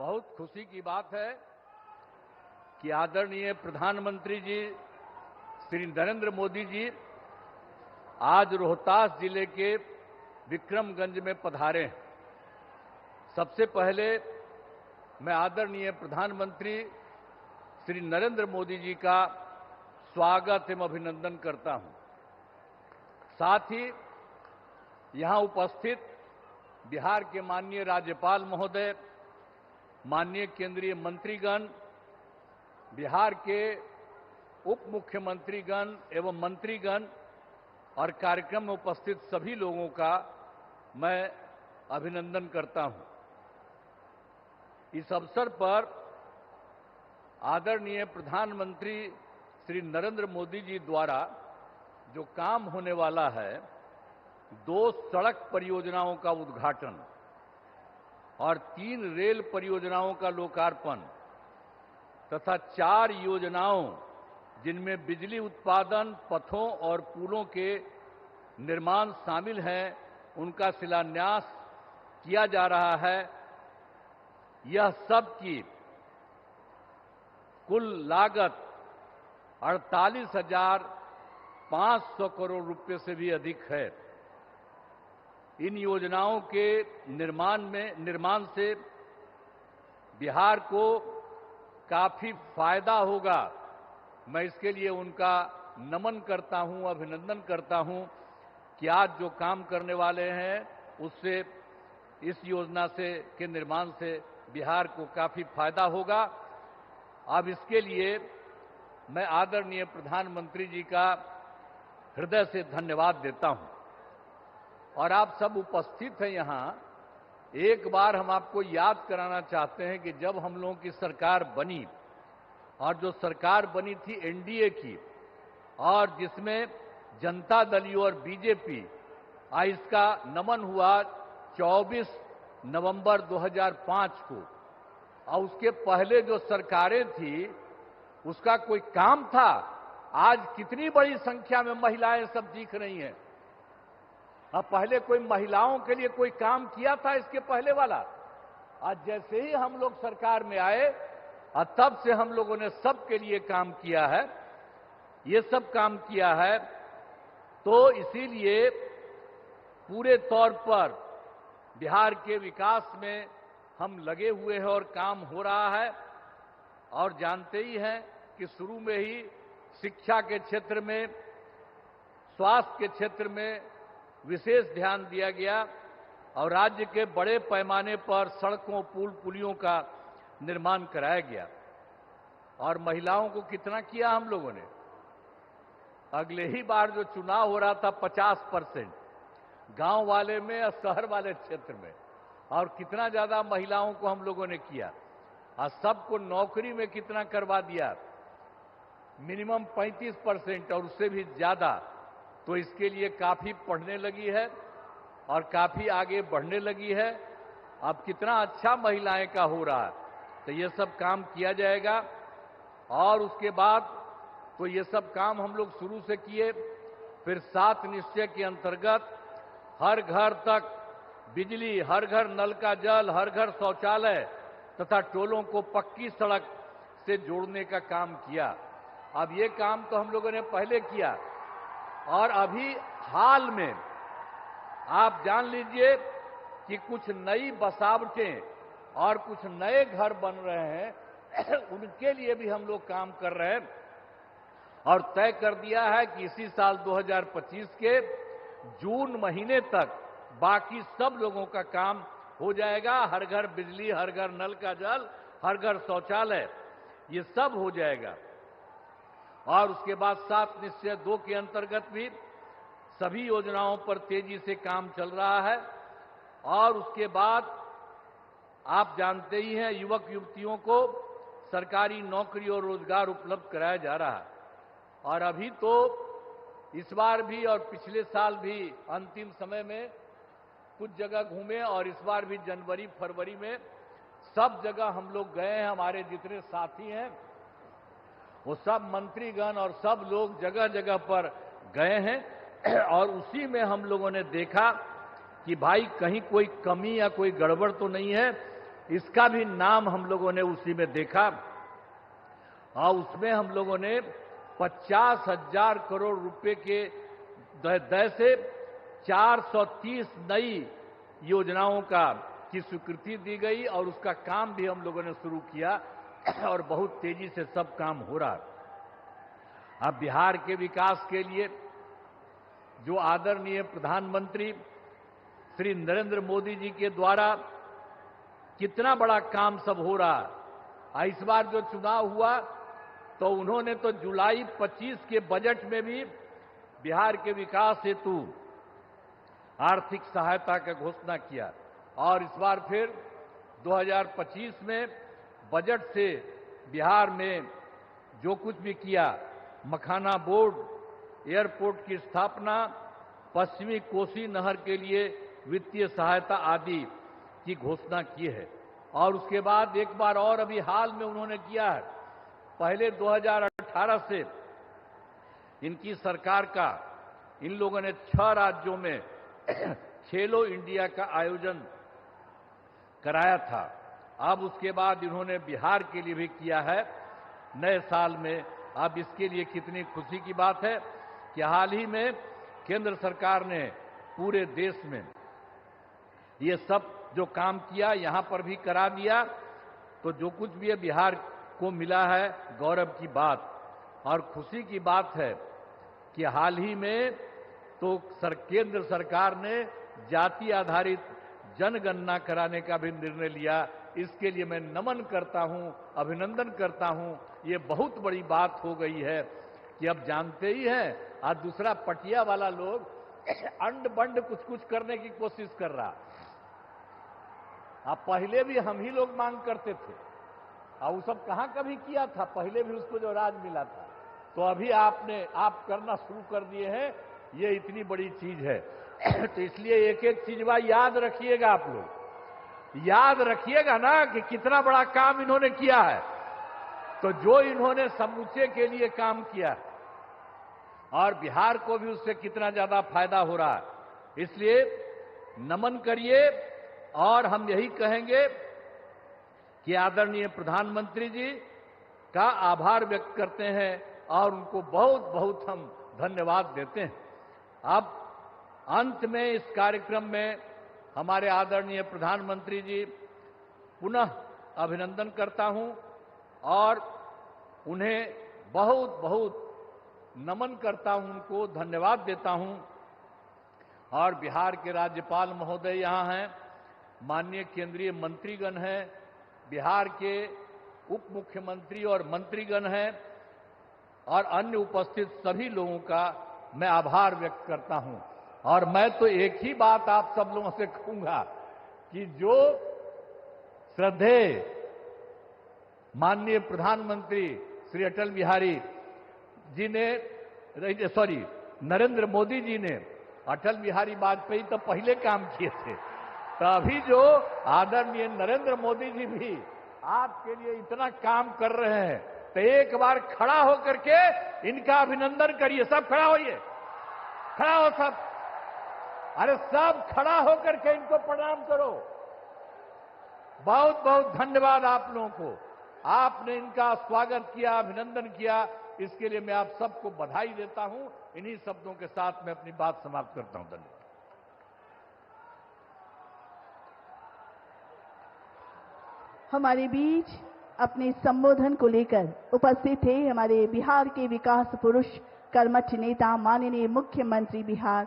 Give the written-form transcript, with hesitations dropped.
बहुत खुशी की बात है कि आदरणीय प्रधानमंत्री जी श्री नरेंद्र मोदी जी आज रोहतास जिले के विक्रमगंज में पधारे हैं। सबसे पहले मैं आदरणीय प्रधानमंत्री श्री नरेंद्र मोदी जी का स्वागत एवं अभिनंदन करता हूं। साथ ही यहां उपस्थित बिहार के माननीय राज्यपाल महोदय, माननीय केंद्रीय मंत्रीगण, बिहार के उप मुख्यमंत्रीगण एवं मंत्रीगण और कार्यक्रम में उपस्थित सभी लोगों का मैं अभिनंदन करता हूं। इस अवसर पर आदरणीय प्रधानमंत्री श्री नरेंद्र मोदी जी द्वारा जो काम होने वाला है, 2 सड़क परियोजनाओं का उद्घाटन और 3 रेल परियोजनाओं का लोकार्पण तथा 4 योजनाओं जिनमें बिजली उत्पादन, पथों और पुलों के निर्माण शामिल हैं, उनका शिलान्यास किया जा रहा है। यह सब की कुल लागत 48,500 करोड़ रुपए से भी अधिक है। इन योजनाओं के निर्माण से बिहार को काफी फायदा होगा। मैं इसके लिए उनका नमन करता हूं, अभिनंदन करता हूं कि आज जो काम करने वाले हैं उससे, इस योजना के निर्माण से बिहार को काफी फायदा होगा। अब इसके लिए मैं आदरणीय प्रधानमंत्री जी का हृदय से धन्यवाद देता हूं। और आप सब उपस्थित हैं यहां, एक बार हम आपको याद कराना चाहते हैं कि जब हम लोगों की सरकार बनी, और जो सरकार बनी थी एनडीए की, और जिसमें जनता दल और बीजेपी, इसका नमन हुआ 24 नवंबर 2005 को। और उसके पहले जो सरकारें थी उसका कोई काम था? आज कितनी बड़ी संख्या में महिलाएं सब दिख रही हैं। अब पहले कोई महिलाओं के लिए कोई काम किया था इसके पहले वाला? आज जैसे ही हम लोग सरकार में आए और तब से हम लोगों ने सबके लिए काम किया है, ये सब काम किया है। तो इसीलिए पूरे तौर पर बिहार के विकास में हम लगे हुए हैं और काम हो रहा है। और जानते ही हैं कि शुरू में ही शिक्षा के क्षेत्र में, स्वास्थ्य के क्षेत्र में विशेष ध्यान दिया गया और राज्य के बड़े पैमाने पर सड़कों, पुल, पुलियों का निर्माण कराया गया। और महिलाओं को कितना किया हम लोगों ने? अगले ही बार जो चुनाव हो रहा था 50% गांव वाले में और शहर वाले क्षेत्र में, और कितना ज्यादा महिलाओं को हम लोगों ने किया। और सबको नौकरी में कितना करवा दिया? मिनिमम 35% और उससे भी ज्यादा। तो इसके लिए काफी पढ़ने लगी है और काफी आगे बढ़ने लगी है। अब कितना अच्छा महिलाएं का हो रहा है। तो ये सब काम किया जाएगा। और उसके बाद तो ये सब काम हम लोग शुरू से किए। फिर 7 निश्चय के अंतर्गत हर घर तक बिजली, हर घर नल का जल, हर घर शौचालय तथा टोलों को पक्की सड़क से जोड़ने का काम किया। अब ये काम तो हम लोगों ने पहले किया। और अभी हाल में आप जान लीजिए कि कुछ नई बसावटें और कुछ नए घर बन रहे हैं उनके लिए भी हम लोग काम कर रहे हैं। और तय कर दिया है कि इसी साल 2025 के जून महीने तक बाकी सब लोगों का काम हो जाएगा। हर घर बिजली, हर घर नल का जल, हर घर शौचालय, ये सब हो जाएगा। और उसके बाद 7 निश्चय 2 के अंतर्गत भी सभी योजनाओं पर तेजी से काम चल रहा है। और उसके बाद आप जानते ही हैं, युवक युवतियों को सरकारी नौकरी और रोजगार उपलब्ध कराया जा रहा है। और अभी तो इस बार भी और पिछले साल भी अंतिम समय में कुछ जगह घूमे, और इस बार भी जनवरी फरवरी में सब जगह हम लोग गए हैं। हमारे जितने साथी हैं वो सब मंत्रीगण और सब लोग जगह जगह पर गए हैं। और उसी में हम लोगों ने देखा कि भाई कहीं कोई कमी या कोई गड़बड़ तो नहीं है। इसका भी नाम हम लोगों ने उसी में देखा और उसमें हम लोगों ने 50,000 करोड़ रुपए के दय से 430 नई योजनाओं की स्वीकृति दी गई और उसका काम भी हम लोगों ने शुरू किया और बहुत तेजी से सब काम हो रहा। अब बिहार के विकास के लिए जो आदरणीय प्रधानमंत्री श्री नरेंद्र मोदी जी के द्वारा कितना बड़ा काम सब हो रहा। इस बार जो चुनाव हुआ तो उन्होंने तो जुलाई 25 के बजट में भी बिहार के विकास हेतु आर्थिक सहायता का घोषणा किया और इस बार फिर 2025 में बजट से बिहार में जो कुछ भी किया, मखाना बोर्ड, एयरपोर्ट की स्थापना, पश्चिमी कोसी नहर के लिए वित्तीय सहायता आदि की घोषणा की है। और उसके बाद एक बार और अभी हाल में उन्होंने किया है, पहले 2018 से इनकी सरकार का इन लोगों ने 6 राज्यों में खेलो इंडिया का आयोजन कराया था। अब उसके बाद इन्होंने बिहार के लिए भी किया है नए साल में। अब इसके लिए कितनी खुशी की बात है कि हाल ही में केंद्र सरकार ने पूरे देश में ये सब जो काम किया यहां पर भी करा दिया। तो जो कुछ भी है बिहार को मिला है, गौरव की बात और खुशी की बात है कि हाल ही में तो केंद्र सरकार ने जाति आधारित जनगणना कराने का भी निर्णय लिया। इसके लिए मैं नमन करता हूं, अभिनंदन करता हूं। ये बहुत बड़ी बात हो गई है कि अब जानते ही हैं, आज दूसरा पटिया वाला लोग अंड बंड कुछ कुछ करने की कोशिश कर रहा। अब पहले भी हम ही लोग मांग करते थे और वो सब कहां कभी किया था, पहले भी उसको जो राज मिला था। तो अभी आप करना शुरू कर दिए हैं, ये इतनी बड़ी चीज है। तो इसलिए एक एक चीज याद रखिएगा, आप लोग याद रखिएगा ना कि कितना बड़ा काम इन्होंने किया है। तो जो इन्होंने समूचे के लिए काम किया है और बिहार को भी उससे कितना ज्यादा फायदा हो रहा है, इसलिए नमन करिए। और हम यही कहेंगे कि आदरणीय प्रधानमंत्री जी का आभार व्यक्त करते हैं और उनको बहुत बहुत हम धन्यवाद देते हैं। अब अंत में इस कार्यक्रम में हमारे आदरणीय प्रधानमंत्री जी पुनः अभिनंदन करता हूं और उन्हें बहुत बहुत नमन करता हूं, उनको धन्यवाद देता हूं। और बिहार के राज्यपाल महोदय यहां हैं, माननीय केंद्रीय मंत्रीगण हैं, बिहार के उप मुख्यमंत्री और मंत्रीगण हैं और अन्य उपस्थित सभी लोगों का मैं आभार व्यक्त करता हूं। और मैं तो एक ही बात आप सब लोगों से कहूंगा कि जो श्रद्धेय माननीय प्रधानमंत्री श्री अटल बिहारी जी ने नरेंद्र मोदी जी ने अटल बिहारी वाजपेयी तो पहले काम किए थे, तो अभी जो आदरणीय नरेंद्र मोदी जी भी आपके लिए इतना काम कर रहे हैं, तो एक बार खड़ा होकर के इनका अभिनंदन करिए। सब खड़ा होइए, खड़ा हो सब, अरे सब खड़ा होकर के इनको प्रणाम करो। बहुत बहुत धन्यवाद आप लोगों को, आपने इनका स्वागत किया, अभिनंदन किया, इसके लिए मैं आप सबको बधाई देता हूं। इन्हीं शब्दों के साथ मैं अपनी बात समाप्त करता हूं। धन्यवाद। हमारे बीच अपने संबोधन को लेकर उपस्थित थे हमारे बिहार के विकास पुरुष, कर्मठ नेता, माननीय मुख्यमंत्री बिहार